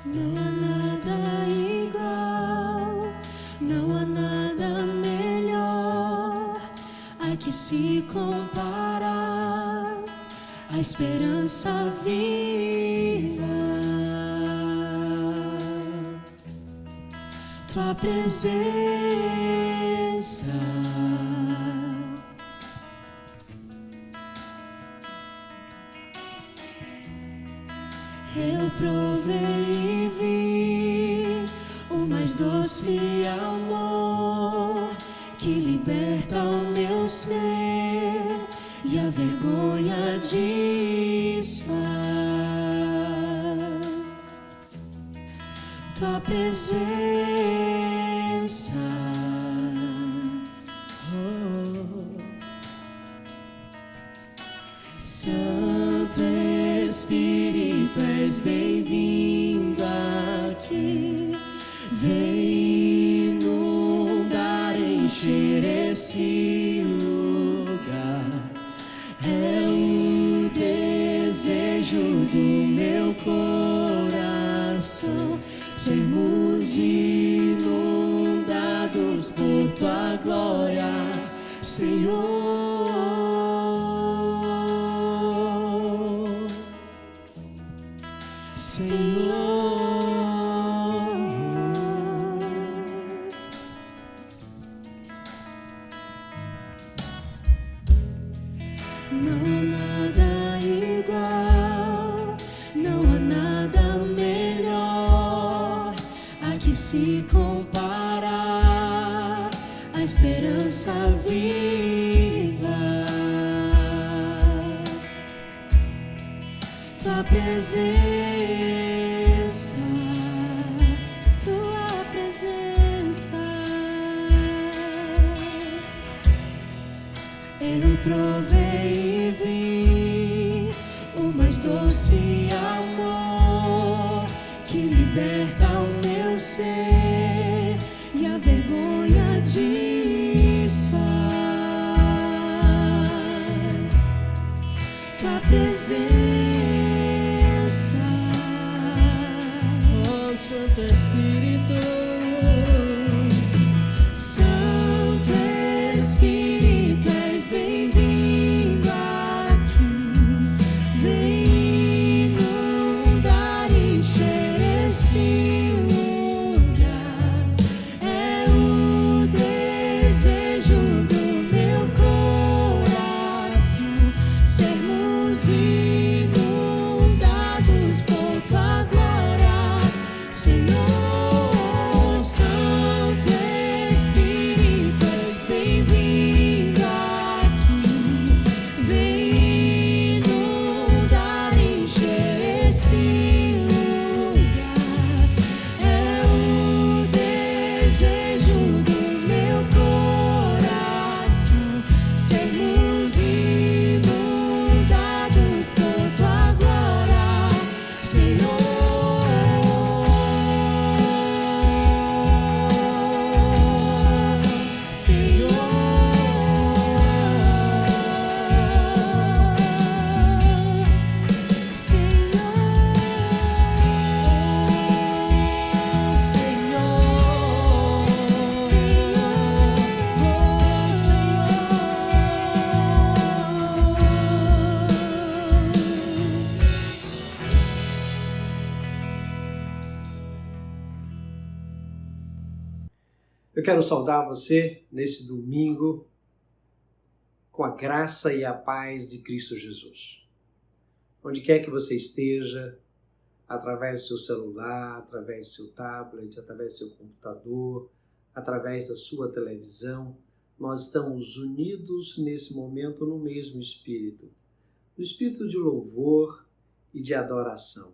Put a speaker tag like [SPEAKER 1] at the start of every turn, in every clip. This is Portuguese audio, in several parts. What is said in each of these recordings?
[SPEAKER 1] Não há nada igual, não há nada melhor a que se comparar, a esperança viva. Tua presença, eu provei e vi o mais doce amor que liberta o meu ser e a vergonha desfaz. Tua presença, Santo Espírito, és bem-vindo aqui. Vem inundar, encher esse lugar. É o desejo do meu coração sermos inundados por tua glória, Senhor. Não há nada igual, não há nada melhor a que se comparar, a esperança viva. Tua presença, tua presença, eu provei e vi o mais doce amor que liberta o meu ser e a vergonha desfaz. Tua presença, oh Santo Espírito, Santo Espírito, és bem-vindo aqui. Vem inundar, encher esse lugar. É o desejo do meu coração sermos inundados por tua glória, Senhor. Santo Espírito, és bem-vindo aqui. Vem inundar, encher esse lugar. É o desejo do meu coração sermos inundados por tua glória, Senhor.
[SPEAKER 2] Eu quero saudar você nesse domingo com a graça e a paz de Cristo Jesus. Onde quer que você esteja, através do seu celular, através do seu tablet, através do seu computador, através da sua televisão, nós estamos unidos nesse momento no mesmo Espírito, no Espírito de louvor e de adoração.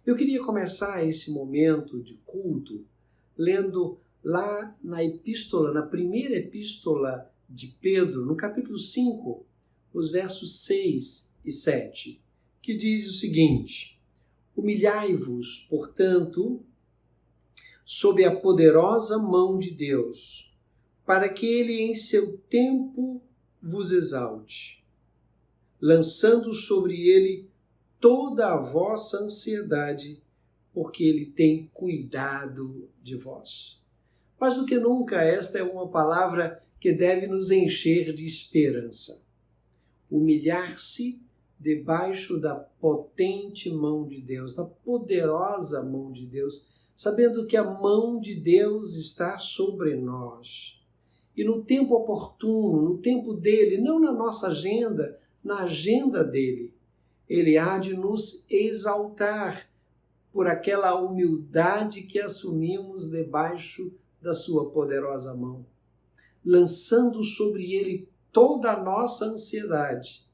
[SPEAKER 2] Eu queria começar esse momento de culto lendo lá na epístola, na primeira epístola de Pedro, no capítulo 5, os versos 6 e 7, que diz o seguinte: humilhai-vos, portanto, sob a poderosa mão de Deus, para que ele em seu tempo vos exalte, lançando sobre ele toda a vossa ansiedade, porque Ele tem cuidado de vós. Mais do que nunca, esta é uma palavra que deve nos encher de esperança. Humilhar-se debaixo da potente mão de Deus, da poderosa mão de Deus, sabendo que a mão de Deus está sobre nós. E no tempo oportuno, no tempo dele, não na nossa agenda, na agenda dele, ele há de nos exaltar por aquela humildade que assumimos debaixo da sua poderosa mão, lançando sobre ele toda a nossa ansiedade,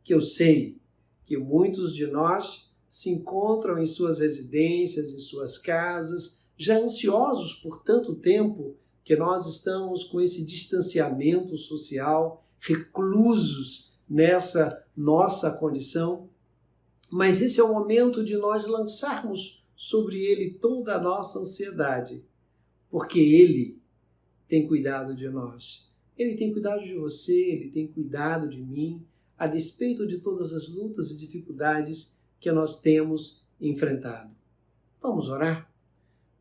[SPEAKER 2] que eu sei que muitos de nós se encontram em suas residências, em suas casas, já ansiosos por tanto tempo que nós estamos com esse distanciamento social, reclusos nessa nossa condição. Mas esse é o momento de nós lançarmos sobre ele toda a nossa ansiedade, porque ele tem cuidado de nós. Ele tem cuidado de você, ele tem cuidado de mim, a despeito de todas as lutas e dificuldades que nós temos enfrentado. Vamos orar?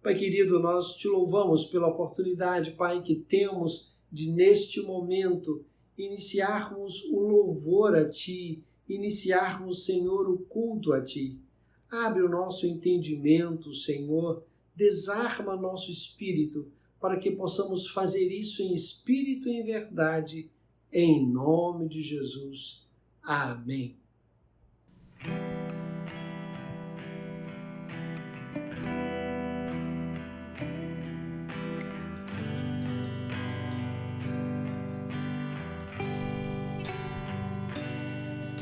[SPEAKER 2] Pai querido, nós te louvamos pela oportunidade, Pai, que temos de, neste momento, iniciarmos o louvor a Ti, iniciarmos, Senhor, o culto a Ti. Abre o nosso entendimento, Senhor, desarma nosso espírito, para que possamos fazer isso em espírito e em verdade, em nome de Jesus. Amém.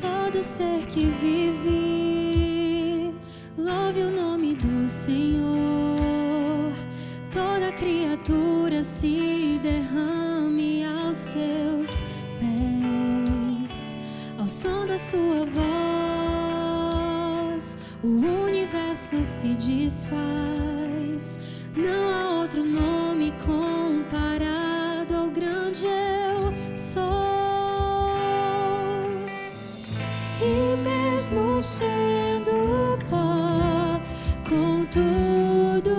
[SPEAKER 1] Todo ser que vive, louve o nome do Senhor. Toda criatura se derrame aos seus pés. Ao som da sua voz, o universo se desfaz. Não há outro nome comparado ao grande eu sou. E mesmo sendo pó, com tudo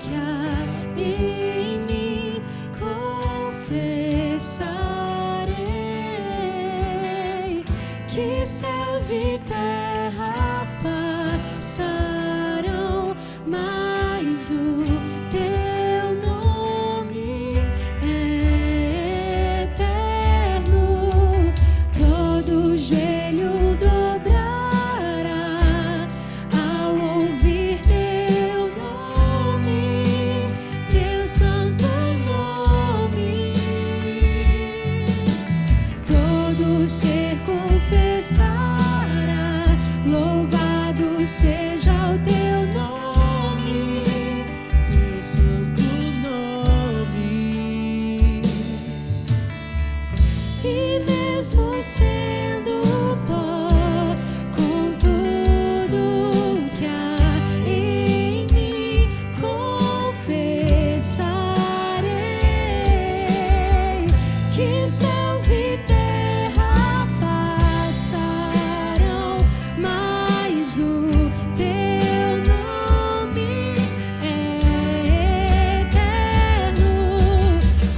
[SPEAKER 1] que há em mim, confessarei que céus e terra passarão, mas o teu nome é eterno. Todo joelho dobrará ao ouvir teu nome, teu santo nome. Todo ser confessará, louvado seja o teu nome, teu santo nome. E mesmo sendo pó, com tudo que há em mim, confessarei que céus e terra passarão, mas o teu nome é eterno.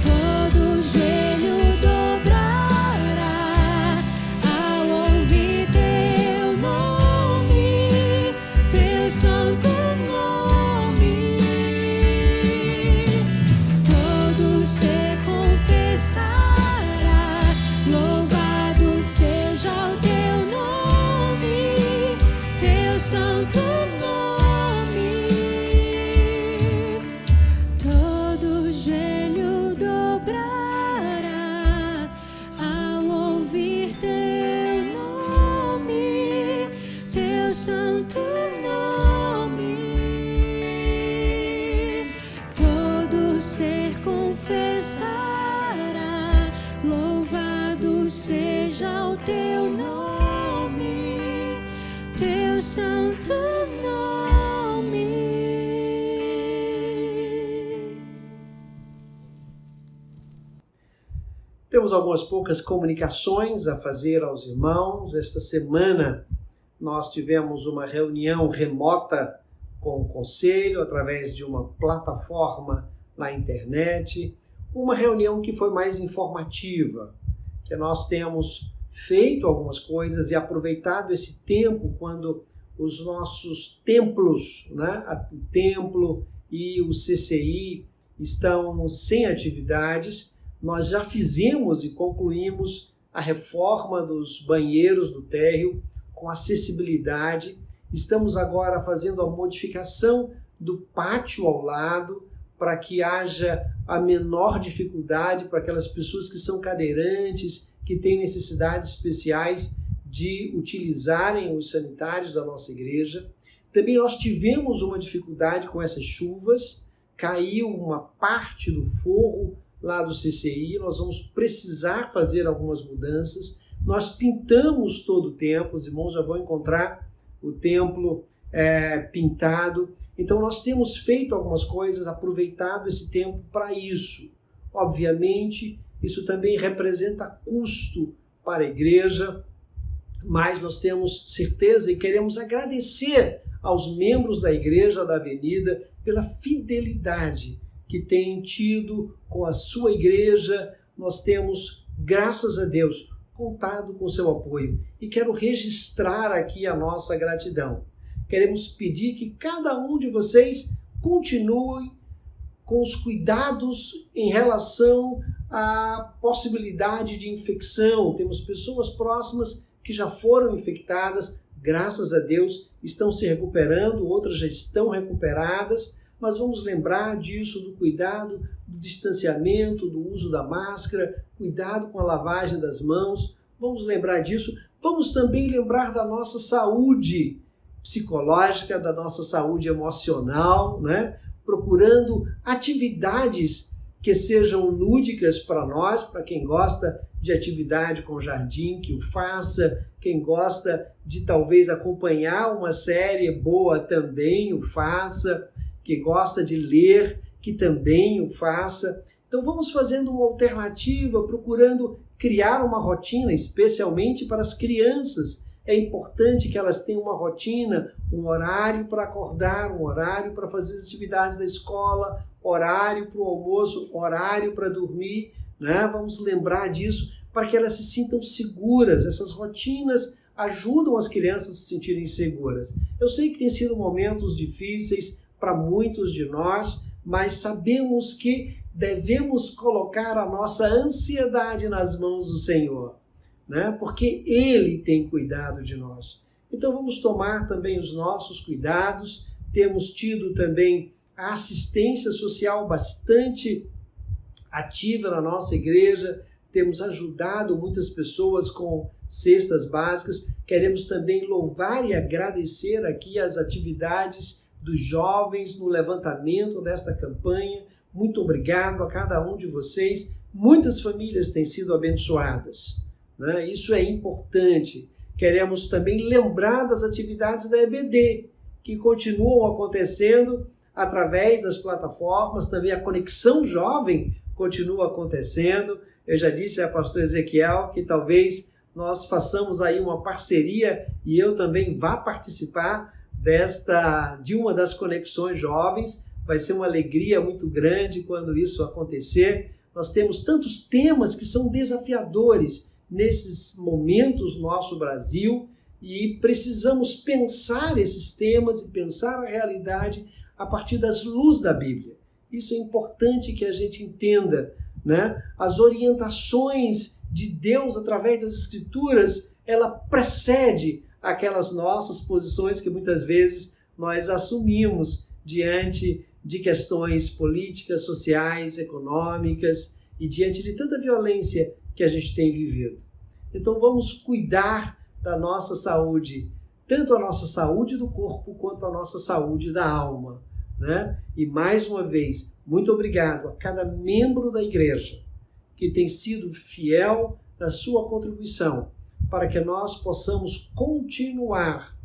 [SPEAKER 1] Todo joelho dobrará ao ouvir teu nome, teu santo nome. Todo ser confessará, louvado seja o teu nome, teu santo nome. Todo joelho dobrará ao ouvir teu nome, teu santo nome. Todo ser confessará, louvado seja o teu nome, teu santo nome.
[SPEAKER 2] Temos algumas poucas comunicações a fazer aos irmãos. Esta semana nós tivemos uma reunião remota com o conselho, através de uma plataforma na internet, uma reunião que foi mais informativa, que nós temos feito algumas coisas e aproveitado esse tempo quando os nossos templos, né, o templo e o CCI estão sem atividades. Nós já fizemos e concluímos a reforma dos banheiros do térreo com acessibilidade. Estamos agora fazendo a modificação do pátio ao lado para que haja a menor dificuldade para aquelas pessoas que são cadeirantes, que têm necessidades especiais de utilizarem os sanitários da nossa igreja. Também nós tivemos uma dificuldade com essas chuvas, caiu uma parte do forro lá do CCI, nós vamos precisar fazer algumas mudanças. Nós pintamos todo o templo, os irmãos já vão encontrar o templo pintado. Então nós temos feito algumas coisas, aproveitado esse tempo para isso. Obviamente, isso também representa custo para a igreja, mas nós temos certeza e queremos agradecer aos membros da Igreja da Avenida pela fidelidade que têm tido com a sua igreja. Nós temos, graças a Deus, contado com seu apoio e quero registrar aqui a nossa gratidão. Queremos pedir que cada um de vocês continue com os cuidados em relação à possibilidade de infecção. Temos pessoas próximas que já foram infectadas, graças a Deus, estão se recuperando, outras já estão recuperadas, mas vamos lembrar disso, do cuidado, do distanciamento, do uso da máscara, cuidado com a lavagem das mãos, vamos lembrar disso. Vamos também lembrar da nossa saúde psicológica, da nossa saúde emocional, né? Procurando atividades que sejam lúdicas para nós, para quem gosta de atividade com jardim, que o faça, quem gosta de talvez acompanhar uma série boa também o faça, que gosta de ler, que também o faça. Então vamos fazendo uma alternativa, procurando criar uma rotina, especialmente para as crianças. É importante que elas tenham uma rotina, um horário para acordar, um horário para fazer as atividades da escola, horário para o almoço, horário para dormir, né? Vamos lembrar disso para que elas se sintam seguras. Essas rotinas ajudam as crianças a se sentirem seguras. Eu sei que tem sido momentos difíceis para muitos de nós, mas sabemos que devemos colocar a nossa ansiedade nas mãos do Senhor, né? Porque Ele tem cuidado de nós. Então vamos tomar também os nossos cuidados. Temos tido também a assistência social bastante ativa na nossa igreja, temos ajudado muitas pessoas com cestas básicas. Queremos também louvar e agradecer aqui as atividades dos jovens no levantamento desta campanha. Muito obrigado a cada um de vocês. Muitas famílias têm sido abençoadas, né? Isso é importante. Queremos também lembrar das atividades da EBD, que continuam acontecendo através das plataformas. Também a Conexão Jovem continua acontecendo. Eu já disse ao pastor Ezequiel que talvez nós façamos aí uma parceria e eu também vá participar de uma das Conexões Jovens. Vai ser uma alegria muito grande quando isso acontecer. Nós temos tantos temas que são desafiadores nesses momentos no nosso Brasil e precisamos pensar esses temas e pensar a realidade a partir das luzes da Bíblia. Isso é importante que a gente entenda, né? As orientações de Deus através das Escrituras, ela precede aquelas nossas posições que muitas vezes nós assumimos diante de questões políticas, sociais, econômicas e diante de tanta violência que a gente tem vivido. Então vamos cuidar da nossa saúde, tanto a nossa saúde do corpo quanto a nossa saúde da alma, né? E mais uma vez, muito obrigado a cada membro da igreja que tem sido fiel na sua contribuição para que nós possamos continuar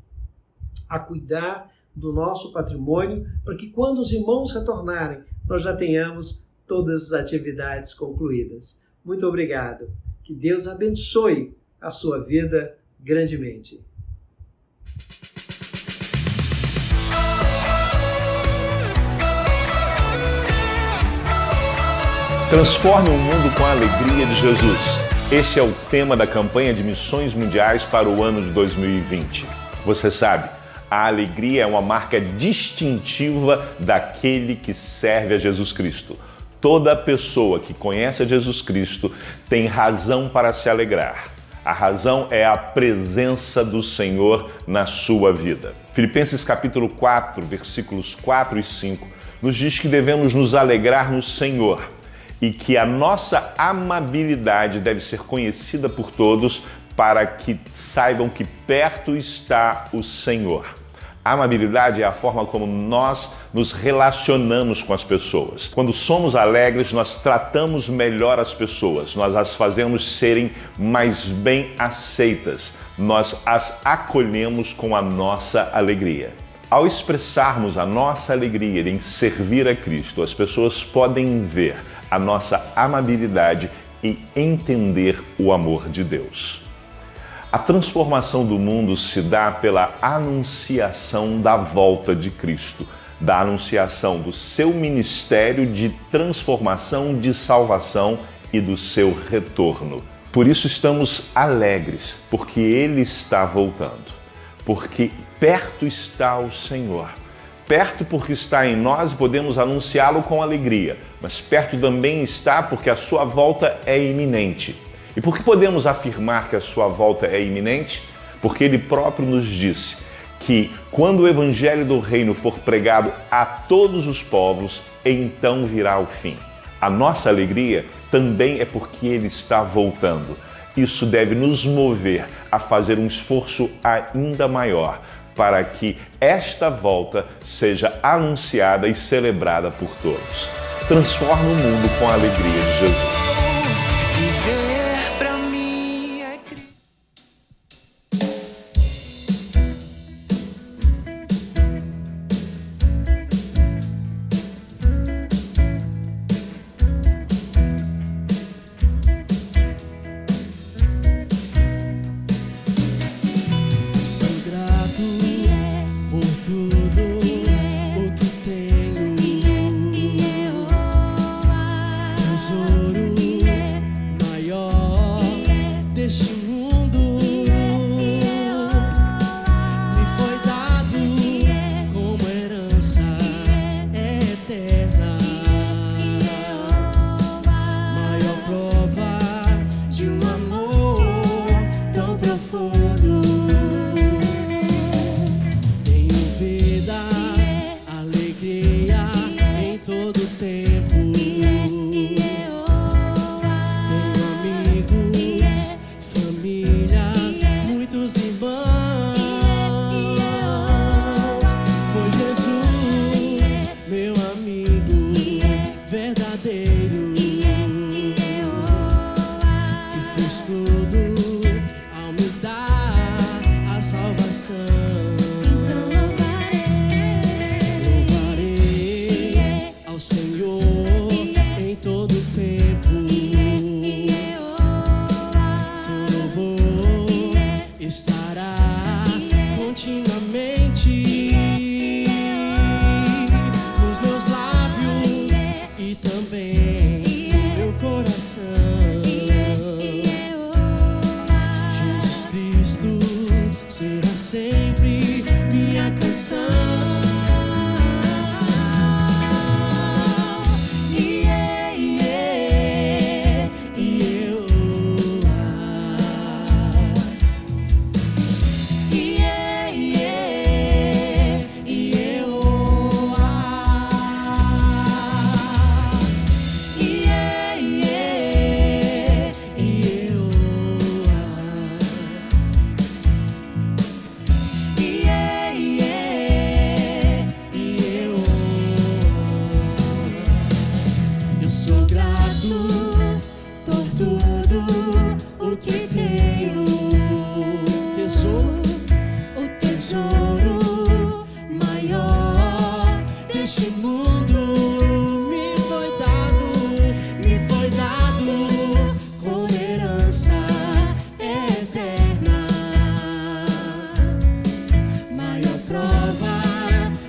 [SPEAKER 2] a cuidar do nosso patrimônio, para que quando os irmãos retornarem, nós já tenhamos todas as atividades concluídas. Muito obrigado. Que Deus abençoe a sua vida grandemente.
[SPEAKER 3] Transforme o mundo com a alegria de Jesus. Este é o tema da campanha de missões mundiais para o ano de 2020. Você sabe, a alegria é uma marca distintiva daquele que serve a Jesus Cristo. Toda pessoa que conhece a Jesus Cristo tem razão para se alegrar. A razão é a presença do Senhor na sua vida. Filipenses capítulo 4, versículos 4 e 5, nos diz que devemos nos alegrar no Senhor e que a nossa amabilidade deve ser conhecida por todos para que saibam que perto está o Senhor. A amabilidade é a forma como nós nos relacionamos com as pessoas. Quando somos alegres, nós tratamos melhor as pessoas, nós as fazemos serem mais bem aceitas, nós as acolhemos com a nossa alegria. Ao expressarmos a nossa alegria em servir a Cristo, as pessoas podem ver a nossa amabilidade e entender o amor de Deus. A transformação do mundo se dá pela anunciação da volta de Cristo, da anunciação do seu ministério de transformação, de salvação e do seu retorno. Por isso estamos alegres, porque Ele está voltando, porque perto está o Senhor. Perto porque está em nós e podemos anunciá-lo com alegria, mas perto também está porque a sua volta é iminente. E por que podemos afirmar que a sua volta é iminente? Porque Ele próprio nos disse que quando o Evangelho do Reino for pregado a todos os povos, então virá o fim. A nossa alegria também é porque Ele está voltando. Isso deve nos mover a fazer um esforço ainda maior para que esta volta seja anunciada e celebrada por todos. Transforma o mundo com a alegria de Jesus.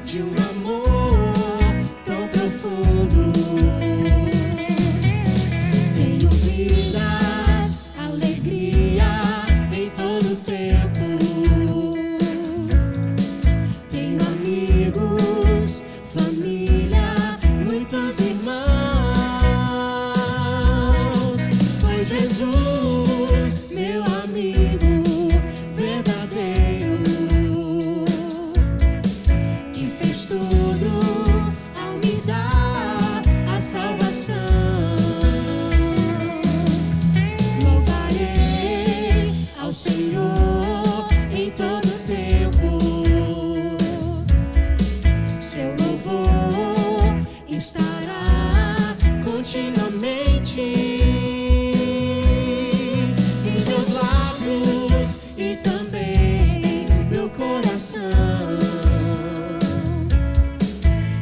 [SPEAKER 1] de um amor tão profundo. estará continuamente em meus lábios e também no meu coração.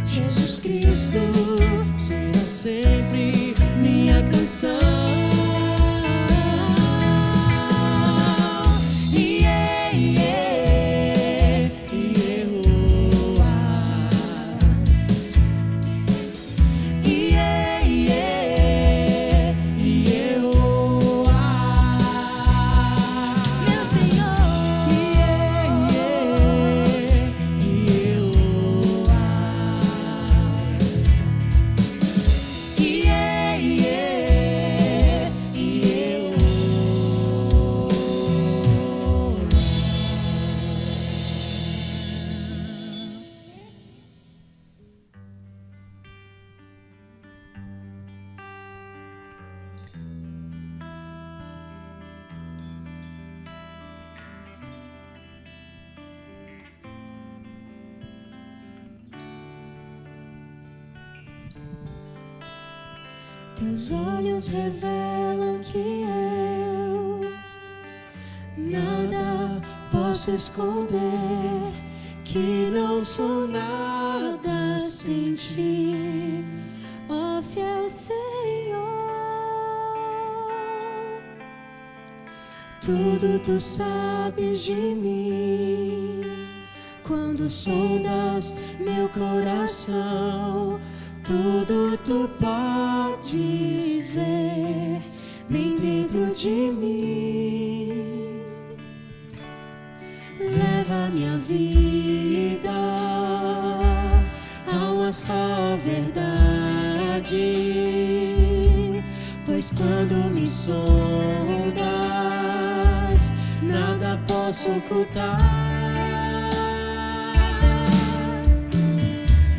[SPEAKER 1] Jesus Cristo será sempre minha canção. Teus olhos revelam que eu nada posso esconder, que não sou nada sem ti, ó fiel Senhor. Tudo tu sabes de mim, quando sondas meu coração. Tudo tu podes ver bem dentro de mim. Leva minha vida a uma só verdade, pois quando me sondas, nada posso ocultar.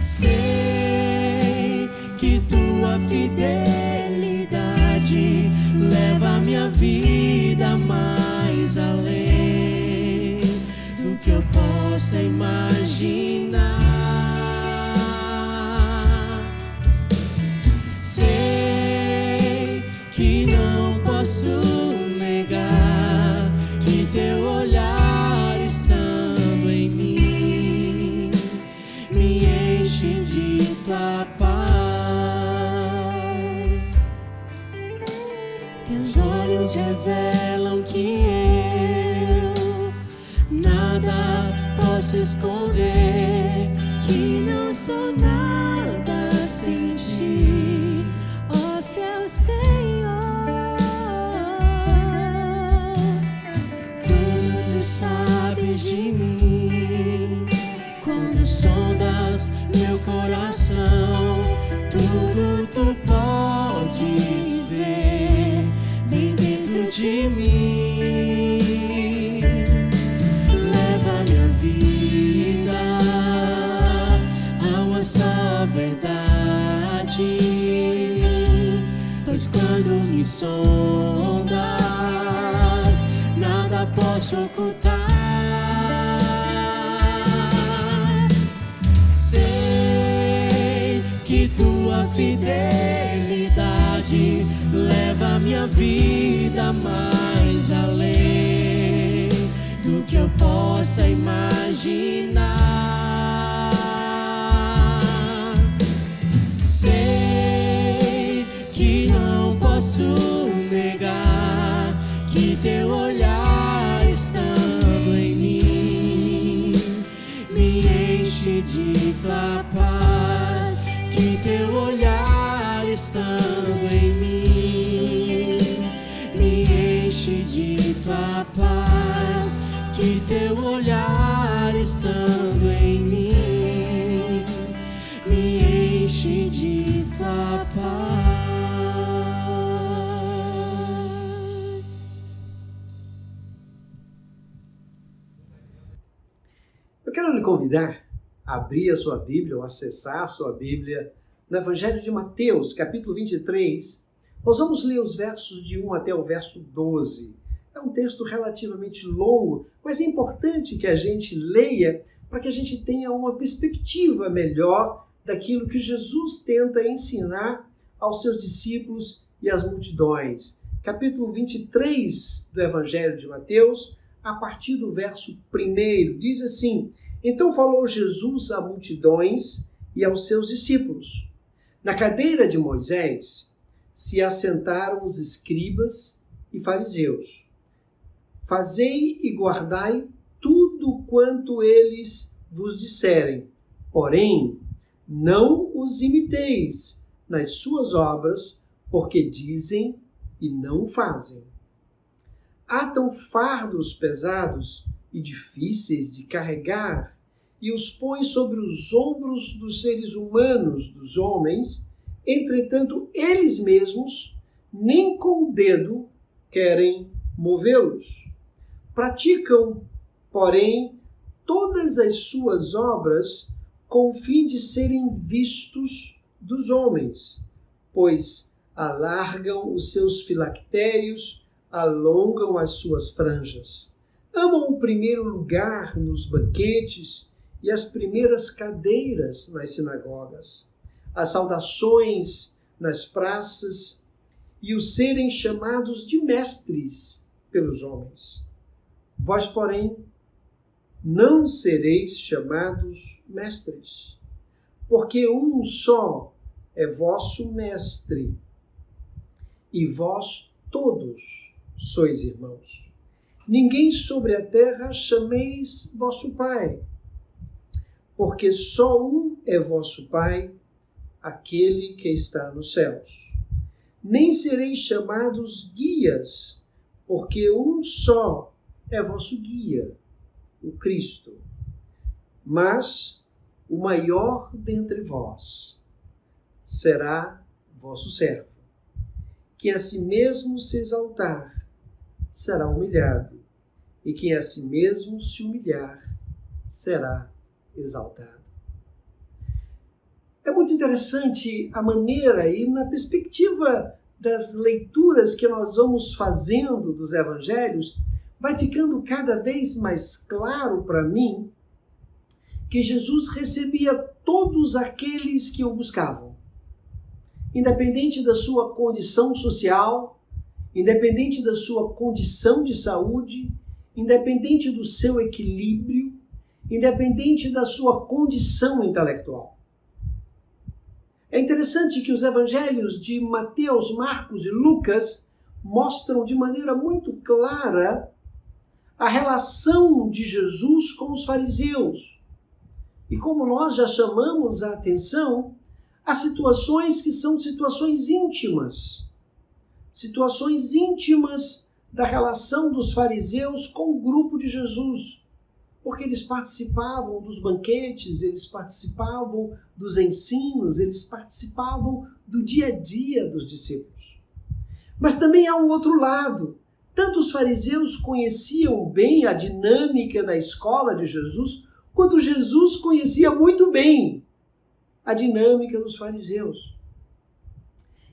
[SPEAKER 1] Sei que tua fidelidade leva minha vida mais além do que eu possa imaginar. Sei que não posso negar que teu olhar estando em mim me enche de tua paz. Teus olhos revelam que eu nada posso esconder, que não sou nada sem ti, ó fiel Senhor. Tudo tu sabes de mim, quando sondas meu coração. Tudo tu podes ver bem dentro de mim. Leva minha vida a uma só verdade, pois quando me sondas, nada posso ocultar. Sei que tua fidelidade leva minha vida mais além do que eu possa imaginar. Sei que não posso negar que teu olhar estando em mim me enche de tua paz, que teu olhar estando em mim me enche de tua paz, que teu olhar estando em mim me enche de tua paz.
[SPEAKER 2] Eu quero lhe convidar a abrir a sua Bíblia ou acessar a sua Bíblia no Evangelho de Mateus, capítulo 23. Nós vamos ler os versos de 1 até o verso 12. É um texto relativamente longo, mas é importante que a gente leia para que a gente tenha uma perspectiva melhor daquilo que Jesus tenta ensinar aos seus discípulos e às multidões. Capítulo 23 do Evangelho de Mateus, a partir do verso 1, diz assim: Então falou Jesus a multidões e aos seus discípulos. Na cadeira de Moisés se assentaram os escribas e fariseus. Fazei e guardai tudo quanto eles vos disserem, porém, não os imiteis nas suas obras, porque dizem e não fazem. Atam fardos pesados e difíceis de carregar e os põem sobre os ombros dos seres humanos, dos homens, entretanto, eles mesmos nem com o dedo querem movê-los. Praticam, porém, todas as suas obras com o fim de serem vistos dos homens, pois alargam os seus filactérios, alongam as suas franjas. Amam o primeiro lugar nos banquetes e as primeiras cadeiras nas sinagogas, as saudações nas praças e o serem chamados de mestres pelos homens. Vós, porém, não sereis chamados mestres, porque um só é vosso mestre, e vós todos sois irmãos. Ninguém sobre a terra chameis vosso Pai, porque só um é vosso Pai, aquele que está nos céus. Nem sereis chamados guias, porque um só é vosso guia, o Cristo. Mas o maior dentre vós será vosso servo. Quem a si mesmo se exaltar será humilhado, e quem a si mesmo se humilhar será exaltado. É muito interessante a maneira e na perspectiva das leituras que nós vamos fazendo dos evangelhos, vai ficando cada vez mais claro para mim que Jesus recebia todos aqueles que o buscavam, independente da sua condição social, independente da sua condição de saúde, independente do seu equilíbrio, independente da sua condição intelectual. É interessante que os evangelhos de Mateus, Marcos e Lucas mostram de maneira muito clara a relação de Jesus com os fariseus. E como nós já chamamos a atenção, há situações que são situações íntimas da relação dos fariseus com o grupo de Jesus, porque eles participavam dos banquetes, eles participavam dos ensinos, eles participavam do dia a dia dos discípulos. Mas também há um outro lado. Tanto os fariseus conheciam bem a dinâmica da escola de Jesus, quanto Jesus conhecia muito bem a dinâmica dos fariseus.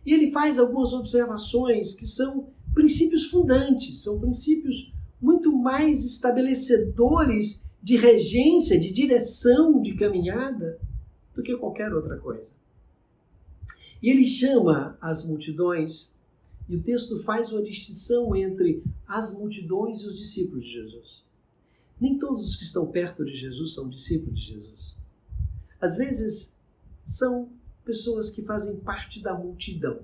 [SPEAKER 2] E ele faz algumas observações que são princípios fundantes, são princípios muito mais estabelecedores de regência, de direção, de caminhada, do que qualquer outra coisa. E ele chama as multidões, e o texto faz uma distinção entre as multidões e os discípulos de Jesus. Nem todos os que estão perto de Jesus são discípulos de Jesus. Às vezes, são pessoas que fazem parte da multidão.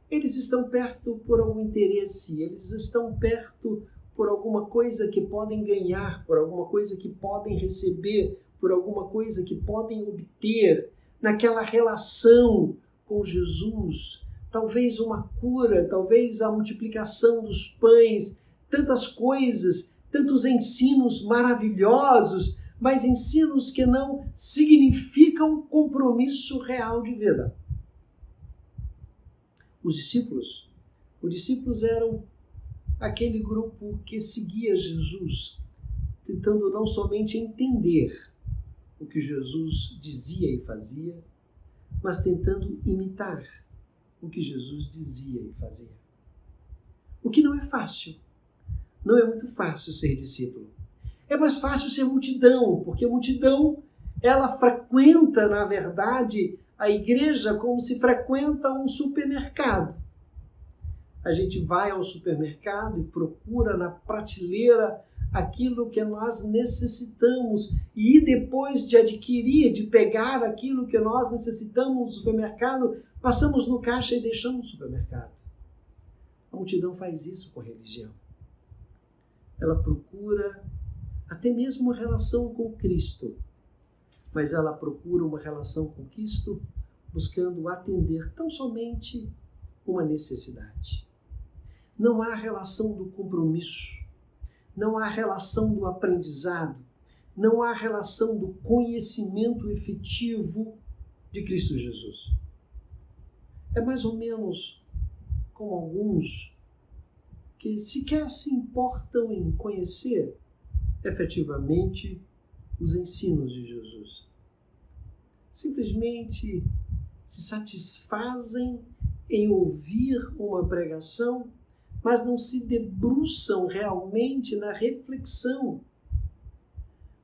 [SPEAKER 2] Eles estão perto por algum interesse, eles estão perto por alguma coisa que podem ganhar, por alguma coisa que podem receber, por alguma coisa que podem obter naquela relação com Jesus. Talvez uma cura, talvez a multiplicação dos pães, tantas coisas, tantos ensinos maravilhosos, mas ensinos que não significam compromisso real de vida. Os discípulos eram aquele grupo que seguia Jesus, tentando não somente entender o que Jesus dizia e fazia, mas tentando imitar o que Jesus dizia e fazia. O que não é fácil. Não é muito fácil ser discípulo. É mais fácil ser multidão, porque a multidão Ela frequenta, na verdade, a igreja como se frequenta um supermercado. A gente vai ao supermercado e procura na prateleira aquilo que nós necessitamos. E depois de adquirir, de pegar aquilo que nós necessitamos no supermercado, passamos no caixa e deixamos o supermercado. A multidão faz isso com a religião. Ela procura até mesmo uma relação com Cristo, mas ela procura uma relação com Cristo buscando atender tão somente uma necessidade. Não há relação do compromisso, não há relação do aprendizado, não há relação do conhecimento efetivo de Cristo Jesus. É mais ou menos como alguns que sequer se importam em conhecer efetivamente os ensinos de Jesus. Simplesmente se satisfazem em ouvir uma pregação, mas não se debruçam realmente na reflexão.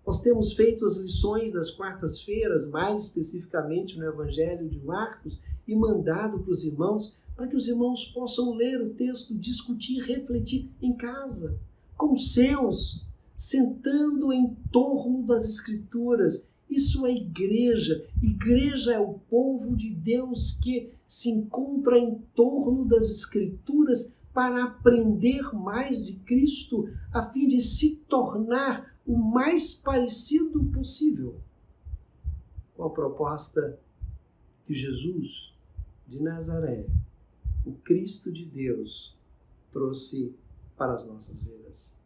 [SPEAKER 2] Nós temos feito as lições das quartas-feiras, mais especificamente no Evangelho de Marcos, e mandado para os irmãos, para que os irmãos possam ler o texto, discutir, refletir em casa, com os seus, sentando em torno das Escrituras. Isso é igreja. Igreja é o povo de Deus que se encontra em torno das Escrituras para aprender mais de Cristo, a fim de se tornar o mais parecido possível com a proposta que Jesus de Nazaré, o Cristo de Deus, trouxe para as nossas vidas.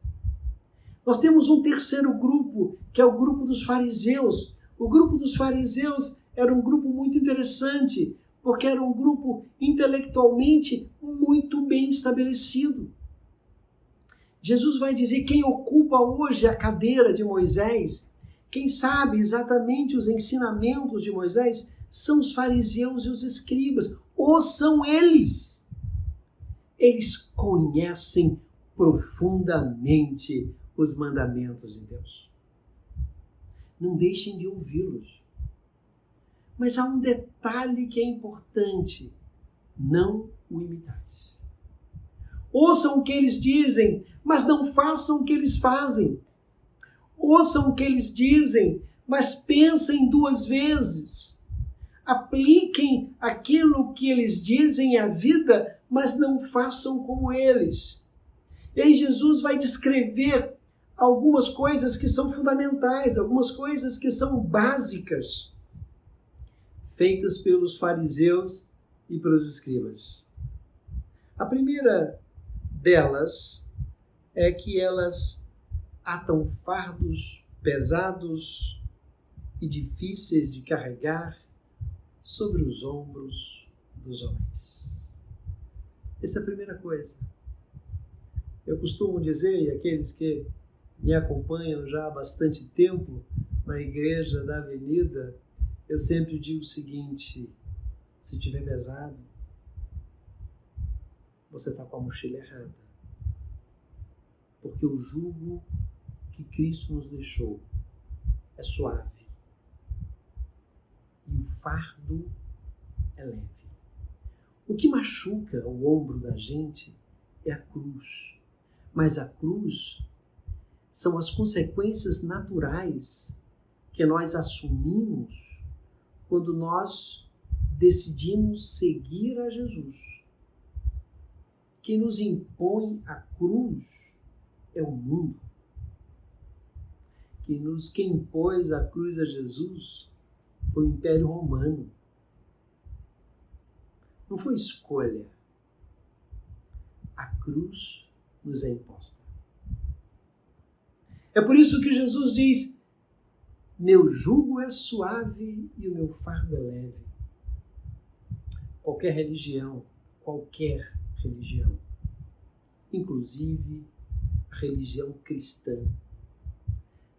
[SPEAKER 2] Nós temos um terceiro grupo, que é o grupo dos fariseus. O grupo dos fariseus era um grupo muito interessante, porque era um grupo intelectualmente muito bem estabelecido. Jesus vai dizer: quem ocupa hoje a cadeira de Moisés, quem sabe exatamente os ensinamentos de Moisés, são os fariseus e os escribas, ou são eles. Eles conhecem profundamente os mandamentos de Deus. Não deixem de ouvi-los. Mas há um detalhe que é importante: não o imitais. Ouçam o que eles dizem, mas não façam o que eles fazem. Ouçam o que eles dizem, mas pensem duas vezes. Apliquem aquilo que eles dizem à vida, mas não façam como eles. E aí Jesus vai descrever algumas coisas que são fundamentais, algumas coisas que são básicas, feitas pelos fariseus e pelos escribas. A primeira delas é que elas atam fardos pesados e difíceis de carregar sobre os ombros dos homens. Essa é a primeira coisa. Eu costumo dizer, e aqueles que me acompanham já há bastante tempo na igreja da Avenida, eu sempre digo o seguinte: se tiver pesado, você está com a mochila errada. Porque o jugo que Cristo nos deixou é suave. E o fardo é leve. O que machuca o ombro da gente é a cruz. Mas a cruz são as consequências naturais que nós assumimos quando nós decidimos seguir a Jesus. Quem nos impõe a cruz é o mundo. Quem impôs a cruz a Jesus foi o Império Romano. Não foi escolha. A cruz nos é imposta. É por isso que Jesus diz: meu jugo é suave e o meu fardo é leve. Qualquer religião, inclusive a religião cristã,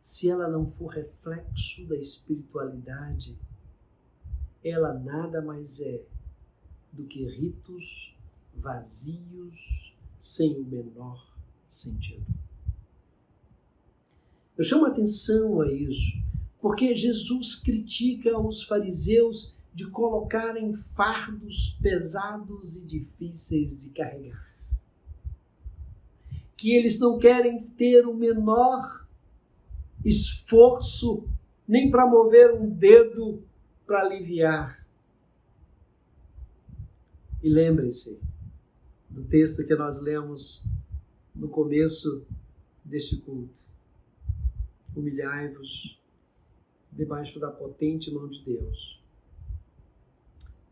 [SPEAKER 2] se ela não for reflexo da espiritualidade, ela nada mais é do que ritos vazios, sem o menor sentido. Eu chamo a atenção a isso, Porque Jesus critica os fariseus de colocarem fardos pesados e difíceis de carregar. Que eles não querem ter o menor esforço nem para mover um dedo para aliviar. E lembrem-se do texto que nós lemos no começo deste culto. Humilhai-vos debaixo da potente mão de Deus,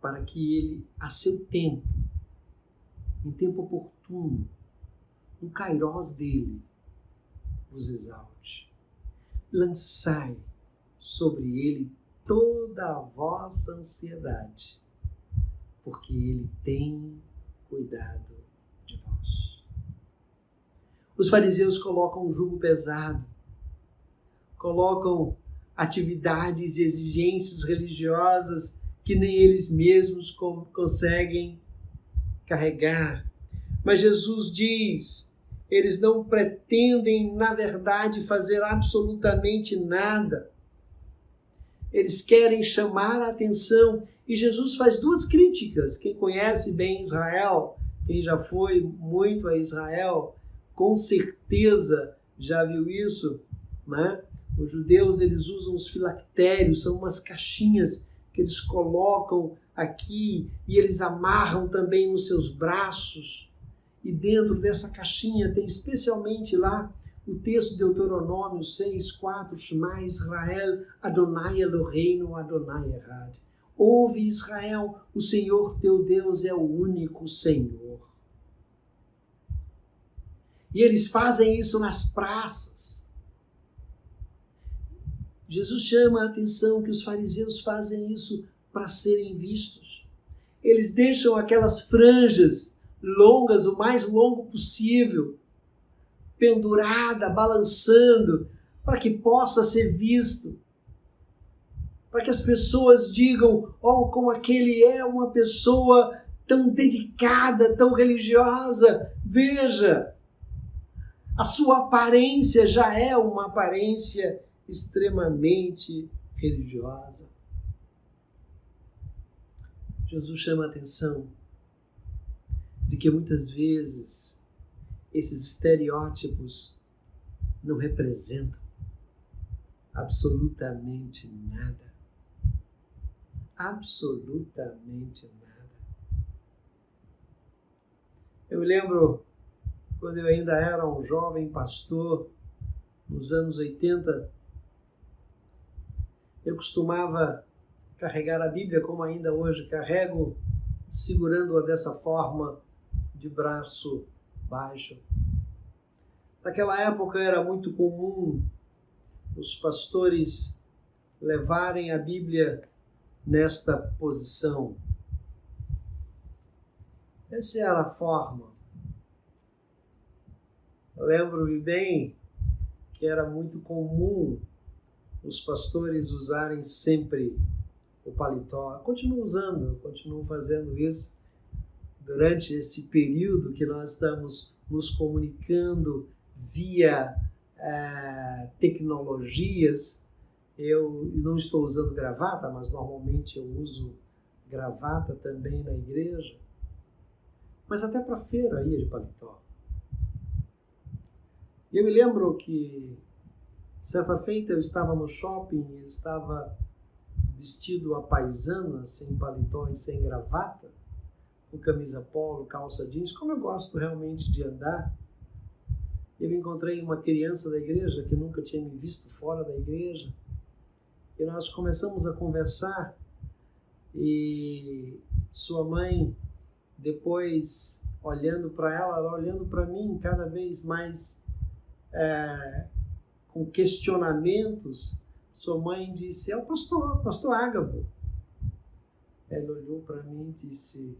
[SPEAKER 2] para que Ele, a seu tempo, em tempo oportuno, no kairós dele, vos exalte. Lançai sobre Ele toda a vossa ansiedade, porque Ele tem cuidado de vós. Os fariseus colocam um jugo pesado, colocam atividades e exigências religiosas que nem eles mesmos conseguem carregar. Mas Jesus diz, eles não pretendem, na verdade, fazer absolutamente nada. Eles querem chamar a atenção. E Jesus faz duas críticas. Quem conhece bem Israel, quem já foi muito a Israel, com certeza já viu isso, né? Os judeus, eles usam os filactérios, são umas caixinhas que eles colocam aqui e eles amarram também nos seus braços. E dentro dessa caixinha tem especialmente lá o texto de Deuteronômio 6:4, Shema Israel, Adonai Eloheinu, Adonai Echad. Ouve Israel, o Senhor teu Deus é o único Senhor. E eles fazem isso nas praças. Jesus chama a atenção que os fariseus fazem isso para serem vistos. Eles deixam aquelas franjas longas, o mais longo possível, pendurada, balançando, para que possa ser visto. Para que as pessoas digam, oh, como aquele é uma pessoa tão dedicada, tão religiosa. Veja, a sua aparência já é uma aparência extremamente religiosa. Jesus chama a atenção de que muitas vezes esses estereótipos não representam absolutamente nada. Absolutamente nada. Eu me lembro quando eu ainda era um jovem pastor, nos anos 80, eu costumava carregar a Bíblia, como ainda hoje carrego, segurando-a dessa forma, de braço baixo. Naquela época era muito comum os pastores levarem a Bíblia nesta posição. Essa era a forma. Eu lembro-me bem que era muito comum os pastores usarem sempre o paletó. Eu continuo fazendo isso durante este período que nós estamos nos comunicando via tecnologias. Eu não estou usando gravata, mas normalmente eu uso gravata também na igreja. Mas até para feira ia de paletó. E eu me lembro que certa feita eu estava no shopping e estava vestido à paisana, sem paletó e sem gravata, com camisa polo, calça jeans, como eu gosto realmente de andar. Eu encontrei uma criança da igreja que nunca tinha me visto fora da igreja. E nós começamos a conversar e sua mãe, depois olhando para ela olhando para mim cada vez mais com questionamentos, sua mãe disse, é o pastor Ágabo. Ela olhou para mim e disse,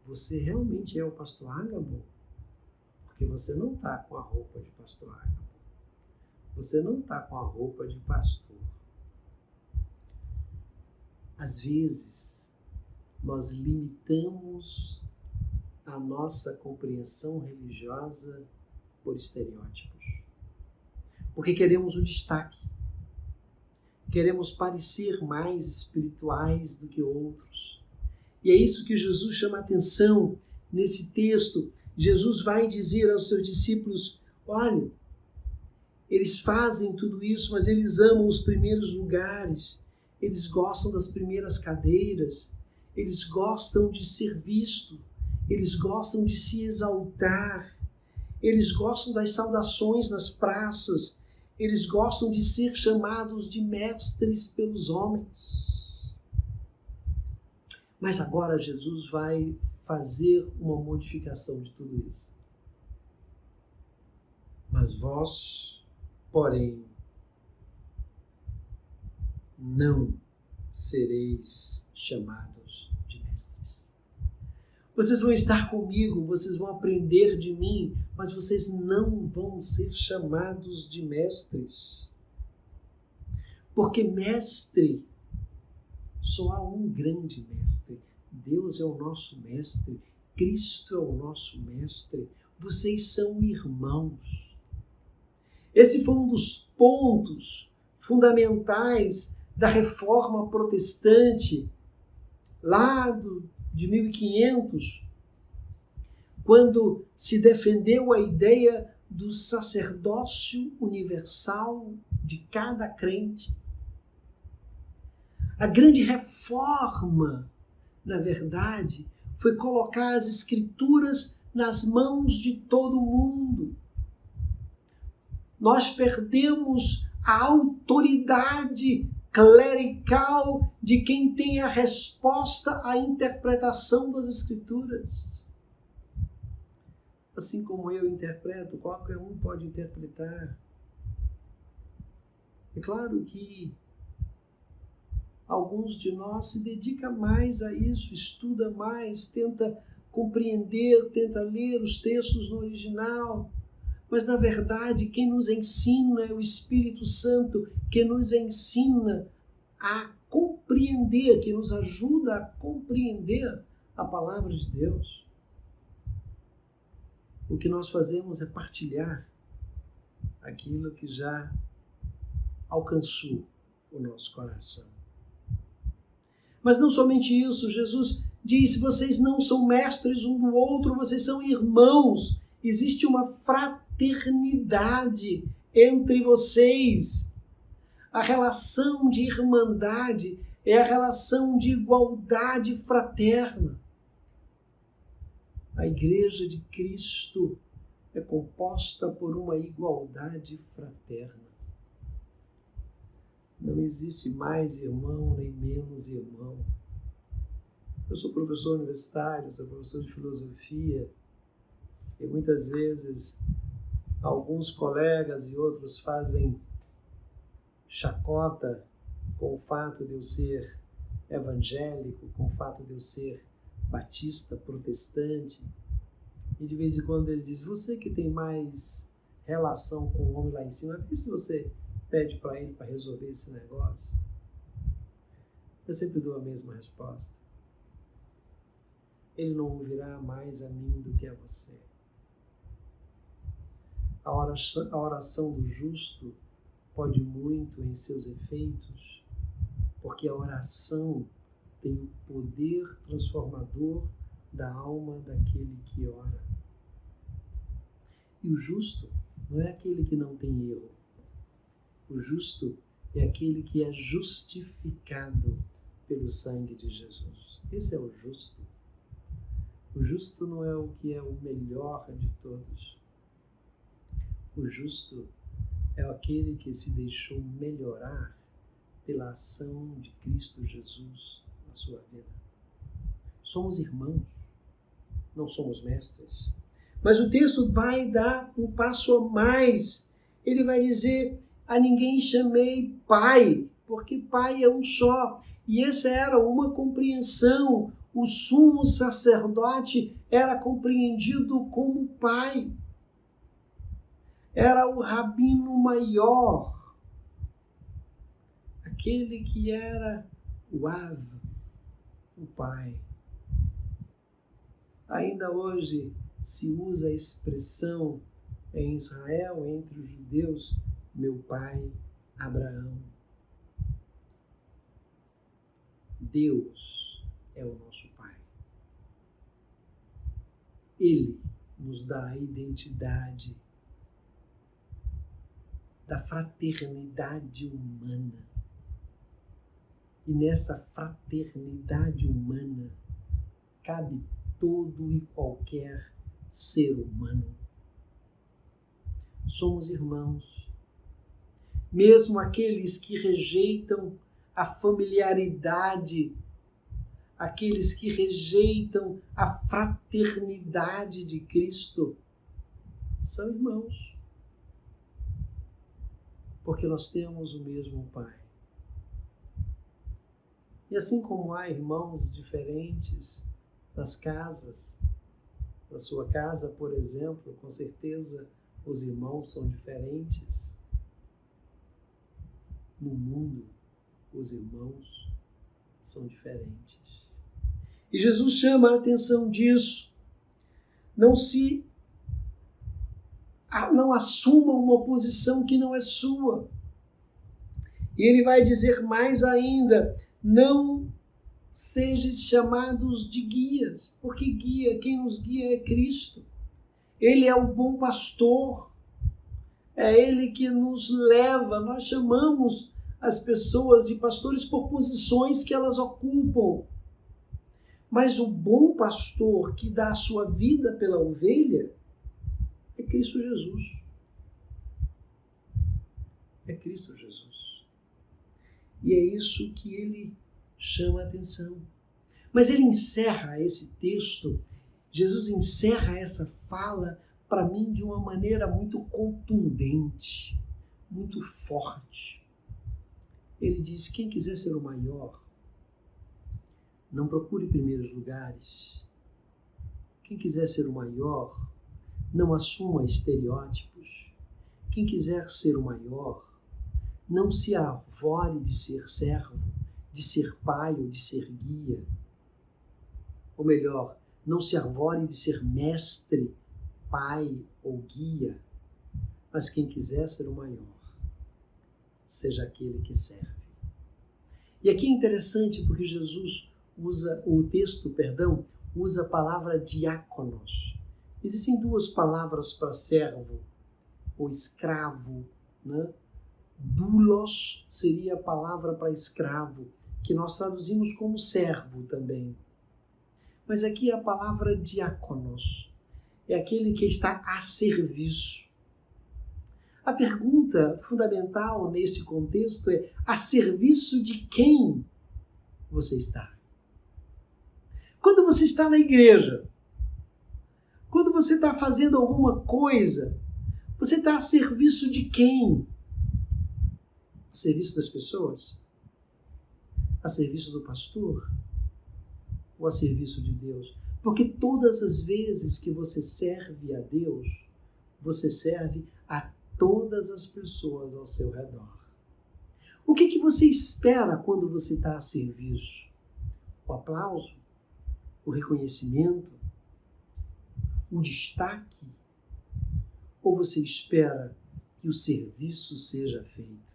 [SPEAKER 2] você realmente é o pastor Ágabo? Porque você não está com a roupa de pastor Ágabo. Você não está com a roupa de pastor. Às vezes, nós limitamos a nossa compreensão religiosa por estereótipos. Porque queremos o destaque. queremos parecer mais espirituais do que outros. E é isso que Jesus chama a atenção nesse texto. Jesus vai dizer aos seus discípulos, olha, eles fazem tudo isso, mas eles amam os primeiros lugares, eles gostam das primeiras cadeiras, eles gostam de ser vistos, eles gostam de se exaltar, eles gostam das saudações nas praças, eles gostam de ser chamados de mestres pelos homens. Mas agora Jesus vai fazer uma modificação de tudo isso. Mas vós, porém, não sereis chamados de mestres. Vocês vão estar comigo, vocês vão aprender de mim, mas vocês não vão ser chamados de mestres. Porque mestre, só há um grande mestre. Deus é o nosso mestre, Cristo é o nosso mestre. Vocês são irmãos. Esse foi um dos pontos fundamentais da reforma protestante, lá de 1500, quando se defendeu a ideia do sacerdócio universal de cada crente. A grande reforma, na verdade, foi colocar as Escrituras nas mãos de todo mundo. Nós perdemos a autoridade clerical de quem tem a resposta à interpretação das Escrituras. Assim como eu interpreto, qualquer um pode interpretar. É claro que alguns de nós se dedicam mais a isso, estuda mais, tenta compreender, tenta ler os textos no original. Mas, na verdade, quem nos ensina é o Espírito Santo, que nos ensina a compreender, que nos ajuda a compreender a palavra de Deus. O que nós fazemos é partilhar aquilo que já alcançou o nosso coração. Mas não somente isso, Jesus diz, vocês não são mestres um do outro, vocês são irmãos. Existe uma fraternidade entre vocês. A relação de irmandade é a relação de igualdade fraterna. A Igreja de Cristo é composta por uma igualdade fraterna. Não existe mais irmão nem menos irmão. Eu sou professor universitário, sou professor de filosofia, e muitas vezes alguns colegas e outros fazem chacota com o fato de eu ser evangélico, com o fato de eu ser batista, protestante. E de vez em quando ele diz, você que tem mais relação com o homem lá em cima, vê se você pede para ele para resolver esse negócio. Eu sempre dou a mesma resposta. Ele não ouvirá mais a mim do que a você. A oração do justo pode muito em seus efeitos, porque a oração tem o poder transformador da alma daquele que ora. E o justo não é aquele que não tem erro. O justo é aquele que é justificado pelo sangue de Jesus. Esse é o justo. O justo não é o que é o melhor de todos. O justo é aquele que se deixou melhorar pela ação de Cristo Jesus na sua vida. Somos irmãos, não somos mestres. Mas o texto vai dar um passo a mais. Ele vai dizer, a ninguém chamei pai, porque pai é um só. E essa era uma compreensão. O sumo sacerdote era compreendido como pai. Era o rabino maior, aquele que era o Av, o pai. Ainda hoje se usa a expressão em Israel, entre os judeus, meu pai Abraão. Deus é o nosso Pai. Ele nos dá a identidade da fraternidade humana. E nessa fraternidade humana cabe todo e qualquer ser humano. Somos irmãos. Mesmo aqueles que rejeitam a familiaridade, aqueles que rejeitam a fraternidade de Cristo, são irmãos. Porque nós temos o mesmo Pai. E assim como há irmãos diferentes nas casas, na sua casa, por exemplo, com certeza os irmãos são diferentes. No mundo, os irmãos são diferentes. E Jesus chama a atenção disso. Não assuma uma posição que não é sua. E ele vai dizer mais ainda, não sejam chamados de guias, porque quem nos guia é Cristo. Ele é o bom pastor, é Ele que nos leva. Nós chamamos as pessoas de pastores por posições que elas ocupam. Mas o bom pastor que dá a sua vida pela ovelha é Cristo Jesus. É Cristo Jesus. E é isso que ele chama a atenção. Mas ele encerra esse texto, Jesus encerra essa fala para mim de uma maneira muito contundente, muito forte. Ele diz, quem quiser ser o maior, não procure primeiros lugares. Quem quiser ser o maior, não assuma estereótipos. Quem quiser ser o maior, não se arvore de ser servo, de ser pai ou de ser guia. Ou melhor, não se arvore de ser mestre, pai ou guia. Mas quem quiser ser o maior, seja aquele que serve. E aqui é interessante porque Jesus usa a palavra diáconos. Existem duas palavras para servo ou escravo, né? Doulos seria a palavra para escravo, que nós traduzimos como servo também. Mas aqui a palavra diáconos é aquele que está a serviço. A pergunta fundamental neste contexto é: a serviço de quem você está? Quando você está na igreja, quando você está fazendo alguma coisa, você está a serviço de quem? A serviço das pessoas? A serviço do pastor? Ou a serviço de Deus? Porque todas as vezes que você serve a Deus, você serve a todas as pessoas ao seu redor. O que você espera quando você está a serviço? O aplauso? O reconhecimento? O destaque? Ou você espera que o serviço seja feito?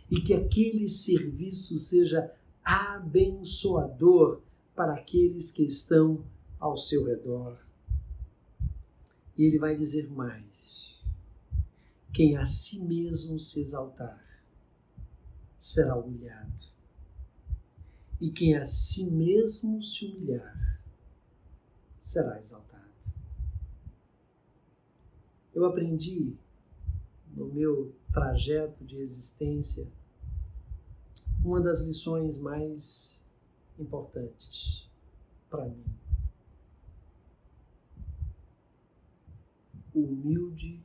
[SPEAKER 2] E que aquele serviço seja abençoador para aqueles que estão ao seu redor? E ele vai dizer mais: quem a si mesmo se exaltar será humilhado, e quem a si mesmo se humilhar será exaltado. Eu aprendi no meu trajeto de existência uma das lições mais importantes para mim. O humilde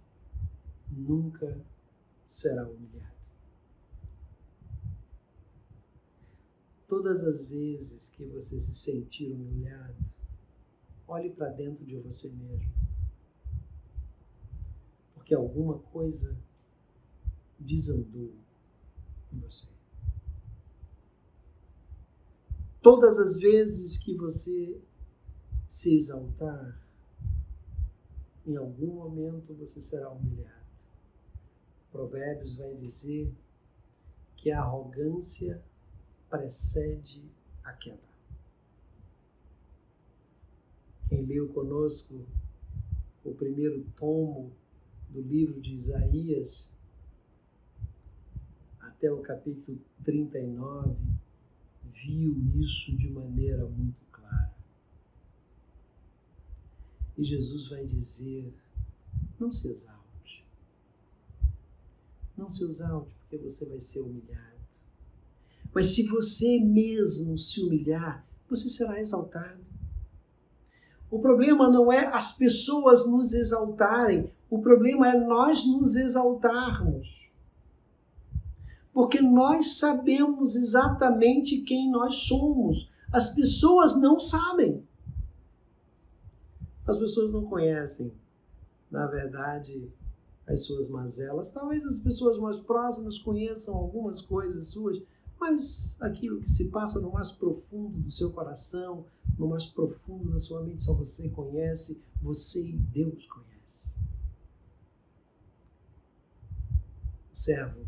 [SPEAKER 2] nunca será humilhado. Todas as vezes que você se sentir humilhado, olhe para dentro de você mesmo. Porque alguma coisa desandou em você. Todas as vezes que você se exaltar, em algum momento você será humilhado. Provérbios vai dizer que a arrogância precede a queda. Quem leu conosco o primeiro tomo do livro de Isaías, até o capítulo 39, viu isso de maneira muito clara. E Jesus vai dizer: não se exalte. Não se exalte, porque você vai ser humilhado. Mas se você mesmo se humilhar, você será exaltado. O problema não é as pessoas nos exaltarem, o problema é nós nos exaltarmos. Porque nós sabemos exatamente quem nós somos. As pessoas não sabem. As pessoas não conhecem, na verdade, as suas mazelas. Talvez as pessoas mais próximas conheçam algumas coisas suas, mas aquilo que se passa no mais profundo do seu coração, no mais profundo da sua mente, só você conhece, você e Deus conhece. O servo,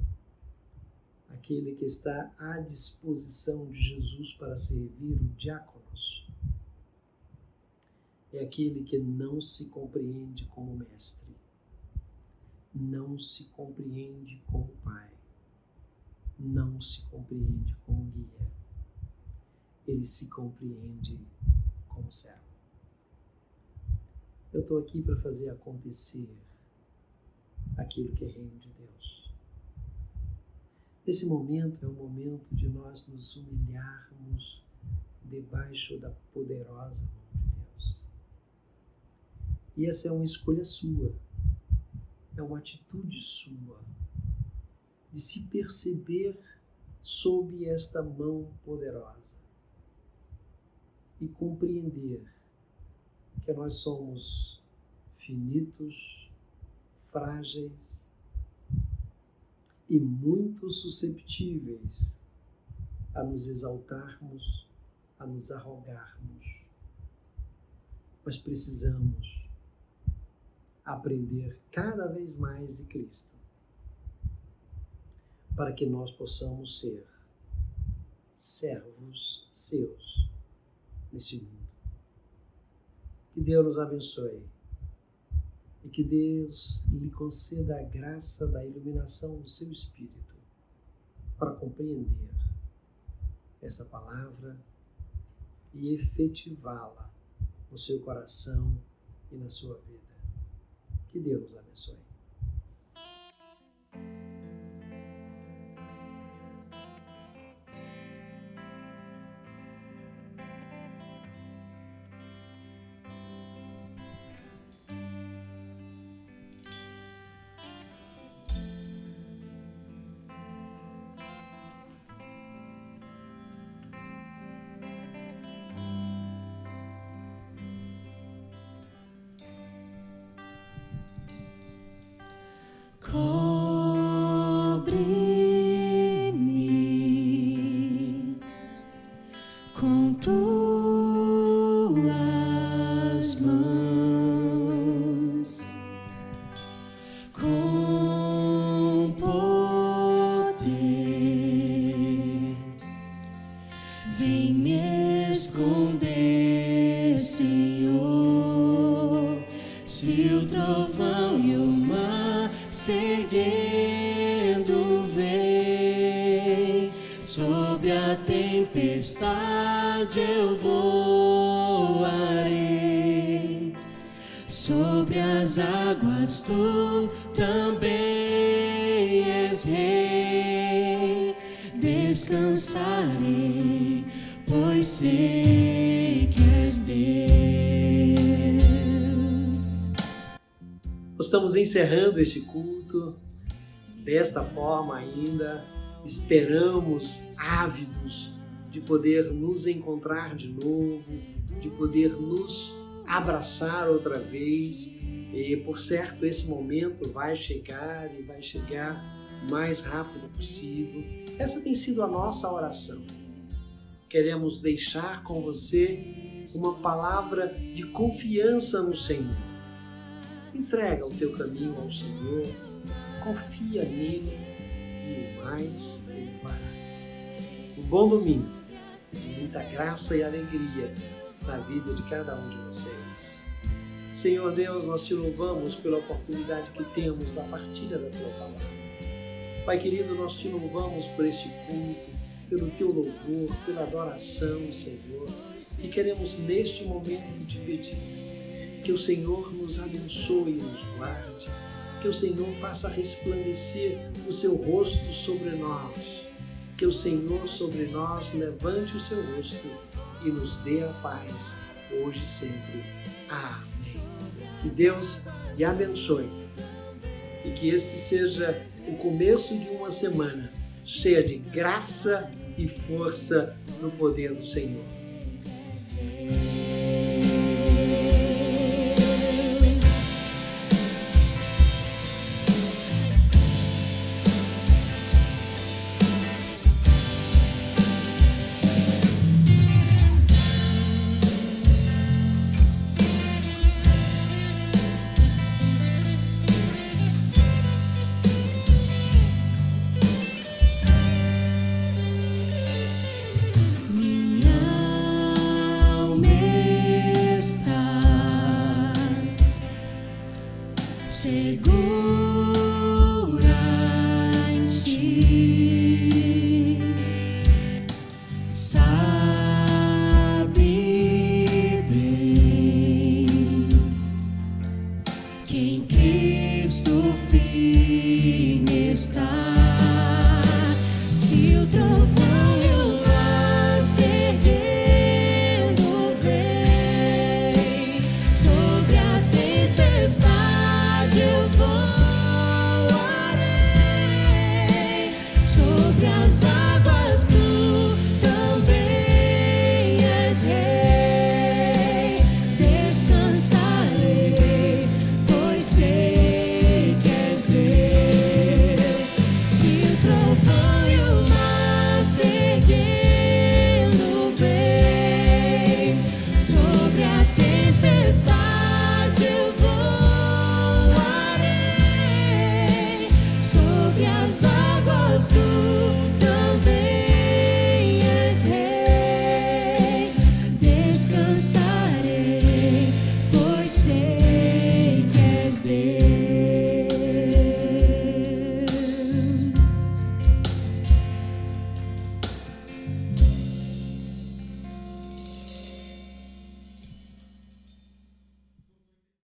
[SPEAKER 2] aquele que está à disposição de Jesus para servir, o diáconos, é aquele que não se compreende como mestre, não se compreende como pai, não se compreende como guia, ele se compreende como servo. Eu estou aqui para fazer acontecer aquilo que é reino de Deus. Nesse momento é o momento de nós nos humilharmos debaixo da poderosa mão de Deus. E essa é uma escolha sua, é uma atitude sua, de se perceber sob esta mão poderosa e compreender que nós somos finitos, frágeis e muito susceptíveis a nos exaltarmos, a nos arrogarmos. Mas precisamos aprender cada vez mais de Cristo para que nós possamos ser servos seus nesse mundo. Que Deus nos abençoe e que Deus lhe conceda a graça da iluminação do seu Espírito para compreender essa palavra e efetivá-la no seu coração e na sua vida. Que Deus nos abençoe.
[SPEAKER 1] Cobre-me com tuas mãos, com poder, vem me esconder, Senhor, se o trovão e o mar seguindo vem, sobre a tempestade eu voarei, sobre as águas tu também és rei, descansarei, pois sei que és Deus.
[SPEAKER 2] Estamos encerrando este culto desta forma ainda. Esperamos ávidos de poder nos encontrar de novo, de poder nos abraçar outra vez. E, por certo, esse momento vai chegar e vai chegar o mais rápido possível. Essa tem sido a nossa oração. Queremos deixar com você uma palavra de confiança no Senhor. Entrega o teu caminho ao Senhor, confia nele e o mais ele fará. O bom domingo, muita graça e alegria na vida de cada um de vocês. Senhor Deus, nós te louvamos pela oportunidade que temos da partilha da Tua Palavra. Pai querido, nós te louvamos por este culto, pelo Teu louvor, pela adoração, Senhor. E queremos neste momento te pedir que o Senhor nos abençoe e nos guarde, que o Senhor faça resplandecer o seu rosto sobre nós, que o Senhor sobre nós levante o seu rosto e nos dê a paz, hoje e sempre. Amém. Que Deus lhe abençoe e que este seja o começo de uma semana cheia de graça e força no poder do Senhor.
[SPEAKER 1] Segura em ti, sabe bem que em Cristo firme está. Se o trovão e o mar se erguendo vem sobre a tempestade, eu voarei sobre as águas, tu também és rei. Descansarei, pois sei que és Deus. Se o trovão e o mar se erguendo vem sobre a tempestade, eu voarei sobre as águas, tu